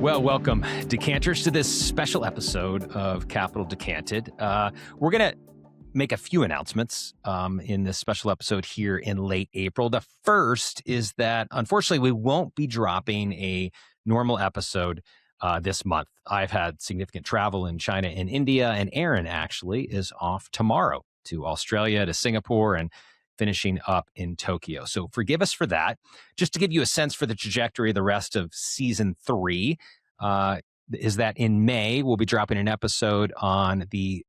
Well, welcome, Decanters, to this special episode of Capital Decanted. We're going to make a few announcements in this special episode here in late April. The first is that, unfortunately, we won't be dropping a normal episode this month. I've had significant travel in China and India, and Aaron actually is off tomorrow to Australia, to Singapore, and finishing up in Tokyo. So forgive us for that. Just to give you a sense for the trajectory of the rest of season 3, is that in May, we'll be dropping an episode on the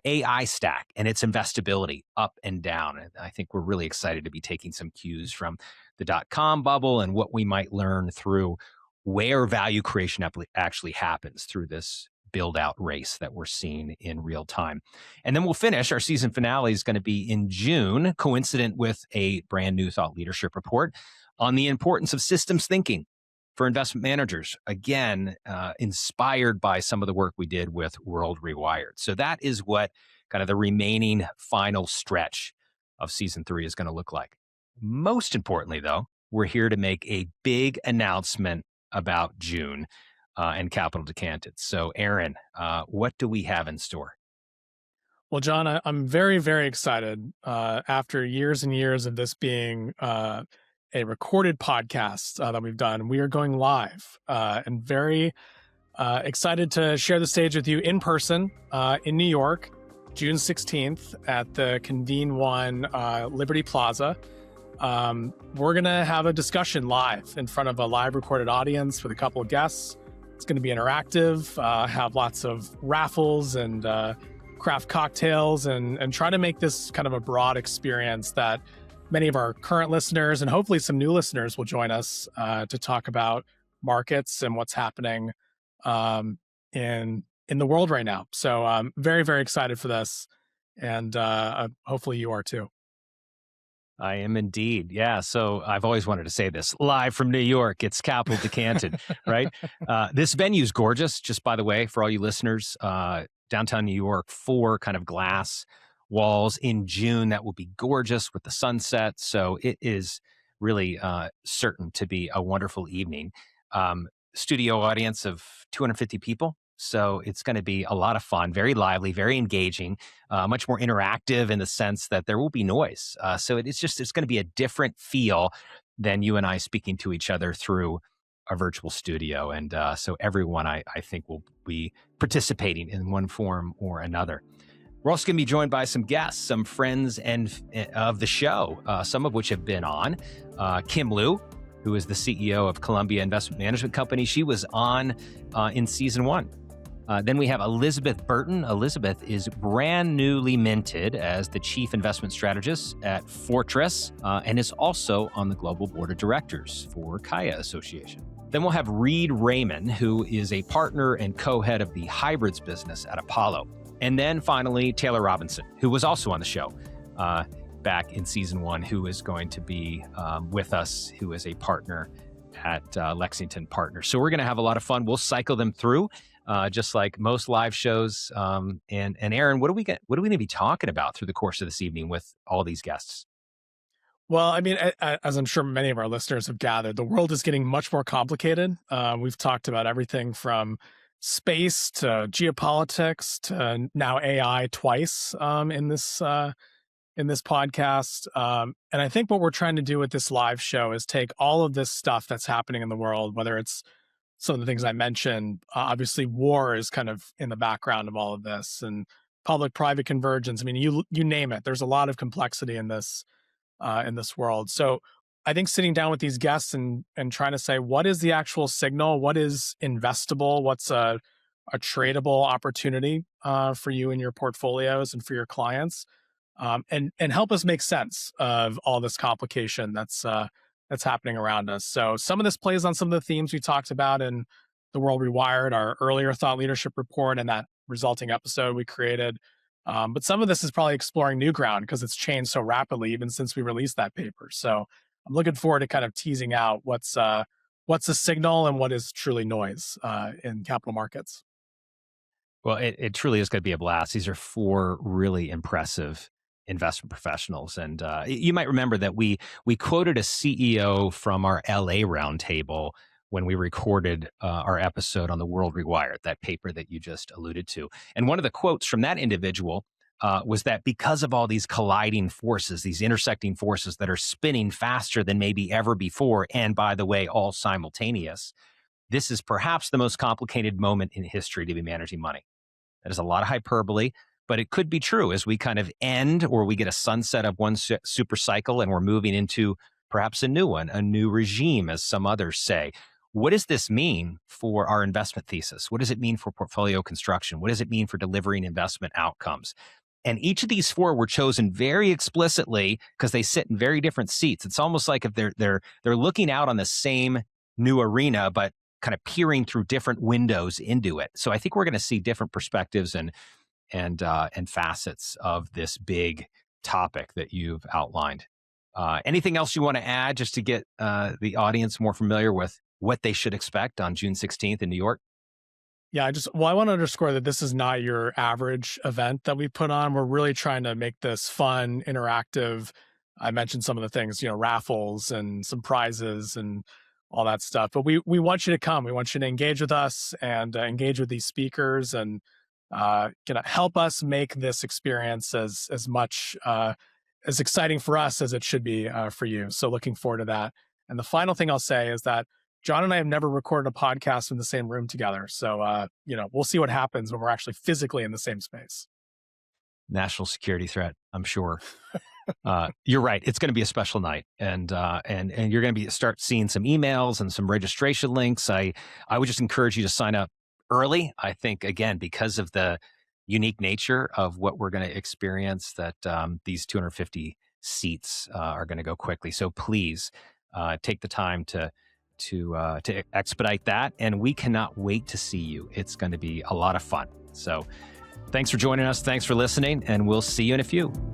AI stack and its investability up and down. And I think we're really excited to be taking some cues from the .com bubble and what we might learn through where value creation actually happens through this build-out race that we're seeing in real time. And then we'll finish. Our season finale is going to be in June, coincident with a brand new thought leadership report on the importance of systems thinking for investment managers, again, inspired by some of the work we did with World Rewired. So that is what kind of the remaining final stretch of season 3 is going to look like. Most importantly, though, we're here to make a big announcement about June and Capital Decanted. So, Aaron, what do we have in store? Well, John, I'm very, very excited. After years and years of this being a recorded podcast that we've done, we are going live and very excited to share the stage with you in person in New York, June 16th at the Convene One Liberty Plaza. We're going to have a discussion live in front of a live recorded audience with a couple of guests. It's going to be interactive, have lots of raffles and craft cocktails and try to make this kind of a broad experience that many of our current listeners and hopefully some new listeners will join us to talk about markets and what's happening in the world right now. So I'm very, very excited for this. And hopefully you are too. I am indeed. Yeah. So I've always wanted to say this live from New York. It's Capital Decanted, right? This venue's gorgeous, just by the way, for all you listeners. Downtown New York, 4 kind of glass walls in June. That will be gorgeous with the sunset. So it is really certain to be a wonderful evening. Studio audience of 250 people. So it's going to be a lot of fun, very lively, very engaging, much more interactive in the sense that there will be noise. So it's going to be a different feel than you and I speaking to each other through a virtual studio. And so everyone, I think, will be participating in one form or another. We're also going to be joined by some guests, some friends of the show, some of which have been on. Kim Liu, who is the CEO of Columbia Investment Management Company. She was on in season 1. Then we have Elizabeth Burton. Elizabeth is brand newly minted as the Chief Investment Strategist at Fortress and is also on the Global Board of Directors for CAIA Association. Then we'll have Reed Raymond, who is a partner and co-head of the hybrids business at Apollo. And then finally, Taylor Robinson, who was also on the show back in season 1, who is going to be with us, who is a partner at Lexington Partners. So we're going to have a lot of fun. We'll cycle them through. Just like most live shows. And Aaron, what are we going to be talking about through the course of this evening with all these guests? Well, I mean, as I'm sure many of our listeners have gathered, the world is getting much more complicated. We've talked about everything from space to geopolitics to now AI twice in this podcast. And I think what we're trying to do with this live show is take all of this stuff that's happening in the world, whether it's some of the things I mentioned. Obviously, war is kind of in the background of all of this, and public-private convergence. I mean, you name it. There's a lot of complexity in this world. So I think sitting down with these guests and trying to say, what is the actual signal? What is investable? What's a tradable opportunity for you in your portfolios and for your clients? And help us make sense of all this complication that's happening around us. So some of this plays on some of the themes we talked about in the World Rewired, our earlier thought leadership report, and that resulting episode we created. But some of this is probably exploring new ground because it's changed so rapidly even since we released that paper. So I'm looking forward to kind of teasing out what's a signal and what is truly noise in capital markets. Well, it truly is going to be a blast. These are 4 really impressive investment professionals. And you might remember that we quoted a CEO from our LA roundtable when we recorded our episode on the world rewired, that paper that you just alluded to. And one of the quotes from that individual was that because of all these colliding forces, these intersecting forces that are spinning faster than maybe ever before, and by the way, all simultaneous, this is perhaps the most complicated moment in history to be managing money. That is a lot of hyperbole, but it could be true as we kind of end or we get a sunset of one super cycle and we're moving into perhaps a new one, a new regime, as some others say. What does this mean for our investment thesis? What does it mean for portfolio construction? What does it mean for delivering investment outcomes? And each of these four were chosen very explicitly because they sit in very different seats. It's almost like if they're looking out on the same new arena, but kind of peering through different windows into it. So I think we're going to see different perspectives and facets of this big topic that you've outlined. Anything else you want to add just to get the audience more familiar with what they should expect on June 16th in New York? Yeah, I want to underscore that this is not your average event that we put on. We're really trying to make this fun, interactive. I mentioned some of the things, raffles and some prizes and all that stuff. But we want you to come. We want you to engage with us and engage with these speakers and help us make this experience as much as exciting for us as it should be for you. So looking forward to that. And the final thing I'll say is that John and I have never recorded a podcast in the same room together. So, we'll see what happens when we're actually physically in the same space. National security threat, I'm sure. You're right. It's going to be a special night, and you're going to start seeing some emails and some registration links. I would just encourage you to sign up early. I think, again, because of the unique nature of what we're going to experience, that these 250 seats are going to go quickly. So please take the time to expedite that. And we cannot wait to see you. It's going to be a lot of fun. So thanks for joining us. Thanks for listening. And we'll see you in a few.